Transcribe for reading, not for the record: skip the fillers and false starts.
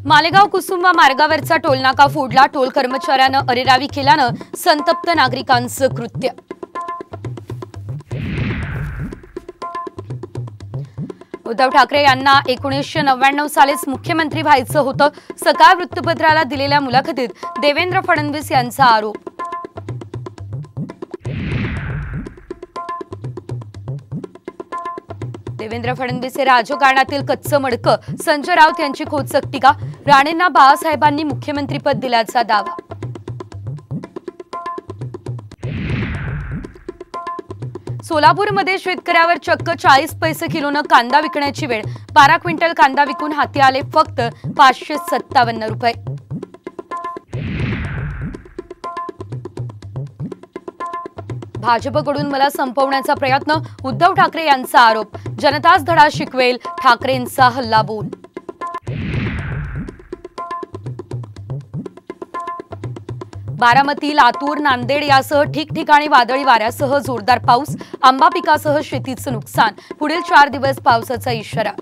मालेगाव कुसुंबा मार्गावरचा टोलनाका फोडला। टोल कर्मचाऱ्यानं अरेरावी केल्यानं संतप्त नागरिकांचं कृत्य। उद्धव ठाकरे यांना 1999 सालीच मुख्यमंत्री व्हायचं होतं। सकाळ वृत्तपत्राला दिलेल्या मुलाखतीत देवेंद्र फडणवीस यांचा आरोप। देवेंद्र फडणवीस हे राजकारणातील कच्चं मडकं। संजय राऊत यांची खोचक टीका। राणेंना बाळासाहेबांनी मुख्यमंत्रीपद दिल्याचा दावा। सोलापूरमध्ये शेतकऱ्यावर चक्क 40 पैसे किलोनं कांदा विकण्याची वेळ। 12 क्विंटल कांदा विकून हाती आले फक्त 557 रुपये। भाजपकडून मला संपवण्याचा प्रयत्न। उद्धव ठाकरे यांचा आरोप। जनताच धडा शिकवेल ठाकरेंचा हल्लाबोल। बारामती, लातूर, नांदेड यासह ठिकठिकाणी वादळी वाऱ्यासह जोरदार पाऊस। आंबा पिकासह शेतीचं नुकसान। पुढील 4 दिवस पावसाचा इशारा।